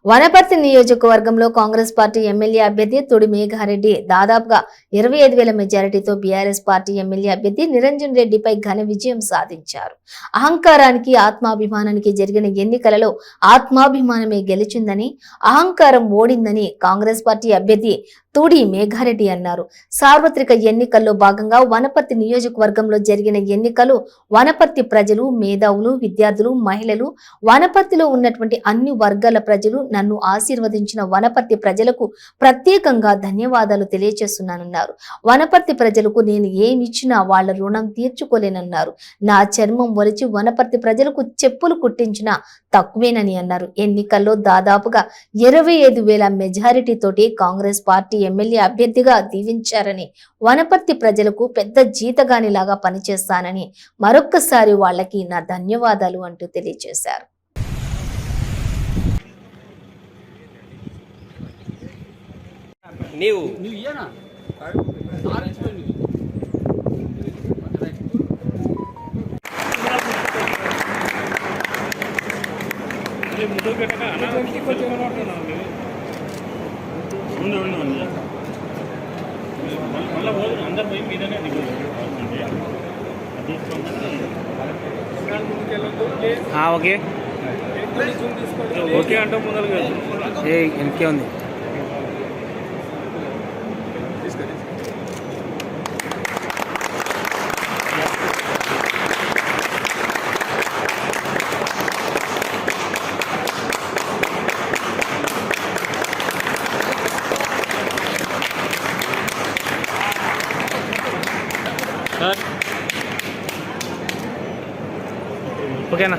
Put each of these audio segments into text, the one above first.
వనపర్తి నియోజకవర్గంలో Congress party MLA అభ్యర్థి తుడి మేఘారెడ్డి దాదాపుగా 25,000 మెజారిటీతో బీఆర్ఎస్ పార్టీ ఎమ్మెల్యే అభ్యర్థి నిరంజన్ రెడ్డిపై ఘన విజయం సాధించారు. అహంకారానికి ఆత్మాభిమానానికి జరిగిన ఎన్నికలలో ఆత్మాభిమానమే గెలిచిందని, అహంకారం ఓడిందని కాంగ్రెస్ పార్టీ అభ్యర్థి తుడి మేఘారెడ్డి అన్నారు. సార్వత్రిక ఎన్నికల్లో భాగంగా వనపర్తి నియోజకవర్గంలో జరిగిన ఎన్నికలు వనపర్తి ప్రజలు, మేధావులు, విద్యార్థులు, మహిళలు, వనపర్తిలో ఉన్నటువంటి అన్ని వర్గాల ప్రజలు నన్ను ఆశీర్వదించిన వనపర్తి ప్రజలకు ప్రత్యేకంగా ధన్యవాదాలు తెలియజేస్తున్నానన్నారు. వనపర్తి ప్రజలకు నేను ఏమిచ్చినా వాళ్ల రుణం తీర్చుకోలేనన్నారు. నా చర్మం ఒలిచి వనపర్తి ప్రజలకు చెప్పులు కుట్టించినా తక్కువేనని అన్నారు. ఎన్నికల్లో దాదాపుగా 25,000 మెజారిటీ తోటి కాంగ్రెస్ పార్టీ ఎమ్మెల్యే అభ్యర్థిగా దీవించారని, వనపర్తి ప్రజలకు పెద్ద జీతగానిలాగా పనిచేస్తానని మరొక్కసారి వాళ్ళకి నా ధన్యవాదాలు అంటూ తెలియజేశారు. ఓకే ఓకే అంటే ముందర వెనకే ఉంది. ఓకేనా?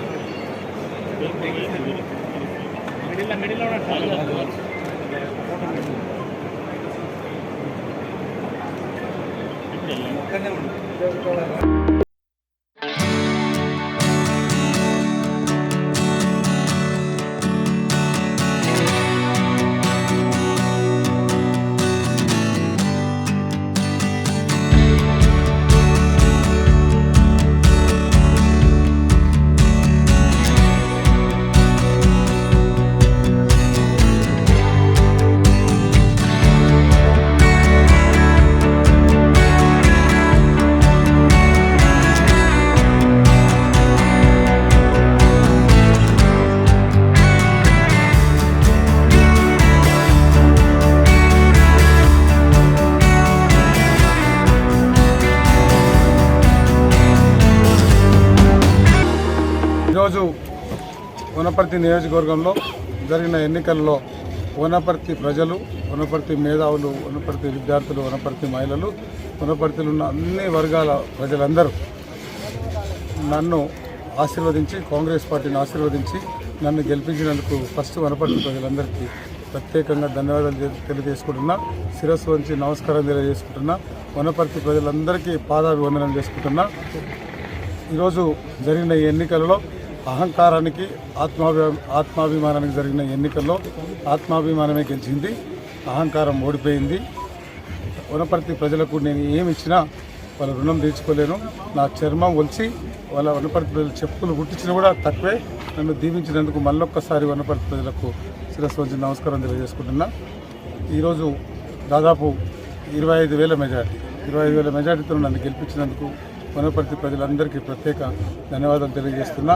ఈరోజు వనపర్తి నియోజకవర్గంలో జరిగిన ఎన్నికల్లో వనపర్తి ప్రజలు, వనపర్తి మేధావులు, వనపర్తి విద్యార్థులు, వనపర్తి మహిళలు, వనపర్తిలో ఉన్న అన్ని వర్గాల ప్రజలందరూ నన్ను ఆశీర్వదించి, కాంగ్రెస్ పార్టీని ఆశీర్వదించి నన్ను గెలిపించినందుకు ఫస్ట్ వనపర్తి ప్రజలందరికీ ప్రత్యేకంగా ధన్యవాదాలు తెలియజేసుకుంటున్నా. శిరస్సు వంచి నమస్కారం తెలియజేసుకుంటున్నా. వనపర్తి ప్రజలందరికీ పాదాభివందనం చేసుకుంటున్నా. ఈరోజు జరిగిన ఈ ఎన్నికలలో అహంకారానికి ఆత్మాభిమానానికి జరిగిన ఎన్నికల్లో ఆత్మాభిమానమే గెలిచింది, అహంకారం ఓడిపోయింది. వనపర్తి ప్రజలకు నేను ఏమి ఇచ్చినా వాళ్ళ రుణం తీర్చుకోలేను. నా చర్మం ఒలిచి వాళ్ళ వనపర్తి ప్రజలు చెప్పులు గుట్టించినా కూడా తక్కువే. నన్ను దీవించినందుకు మళ్ళొక్కసారి వనపర్తి ప్రజలకు శిరస్సు వంచి నమస్కారం తెలియజేసుకుంటున్నా. ఈరోజు దాదాపు 25,000 మెజార్టీతో నన్ను గెలిపించినందుకు వనపర్తి ప్రజలందరికీ ప్రత్యేక ధన్యవాదాలు తెలియజేస్తున్నా.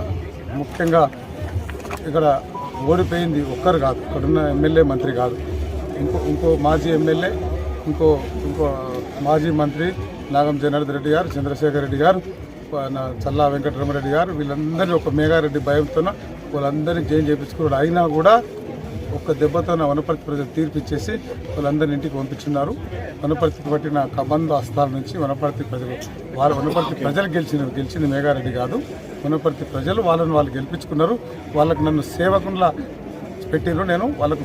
ముఖ్యంగా ఇక్కడ ఓడిపోయింది ఒక్కరు కాదు, ఇక్కడున్న ఎమ్మెల్యే మంత్రి కాదు, ఇంకో మాజీ ఎమ్మెల్యే, ఇంకో మాజీ మంత్రి నాగం జనార్దన్ రెడ్డి గారు, చంద్రశేఖర్ రెడ్డి గారు, చల్లా వెంకటరమరెడ్డి గారు, వీళ్ళందరినీ ఒక మేఘారెడ్డి భయంతో వాళ్ళందరినీ జైలు చేయించుకున్నాడు. అయినా కూడా ఒక్క దెబ్బతో వనపర్తి ప్రజలు తీర్పిచ్చేసి వాళ్ళందరినీ ఇంటికి పంపించున్నారు. వనపర్తికి పట్టిన కబంధ హస్తాల నుంచి వనపర్తి ప్రజలు గెలిచింది మేఘారెడ్డి కాదు, వనపర్తి ప్రజలు వాళ్ళు గెలిపించుకున్నారు. వాళ్ళకు నన్ను సేవకులా పెట్టిరు. నేను వాళ్ళకు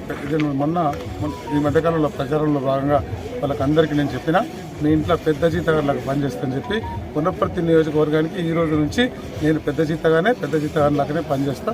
ఈ మధ్యకాలంలో ప్రచారంలో భాగంగా వాళ్ళకందరికీ నేను చెప్పిన, మీ ఇంట్లో పెద్ద జీతగాళ్ళకి పనిచేస్తానని చెప్పి వనపర్తి నియోజకవర్గానికి ఈ రోజు నుంచి నేను పెద్ద జీతగానే పనిచేస్తా.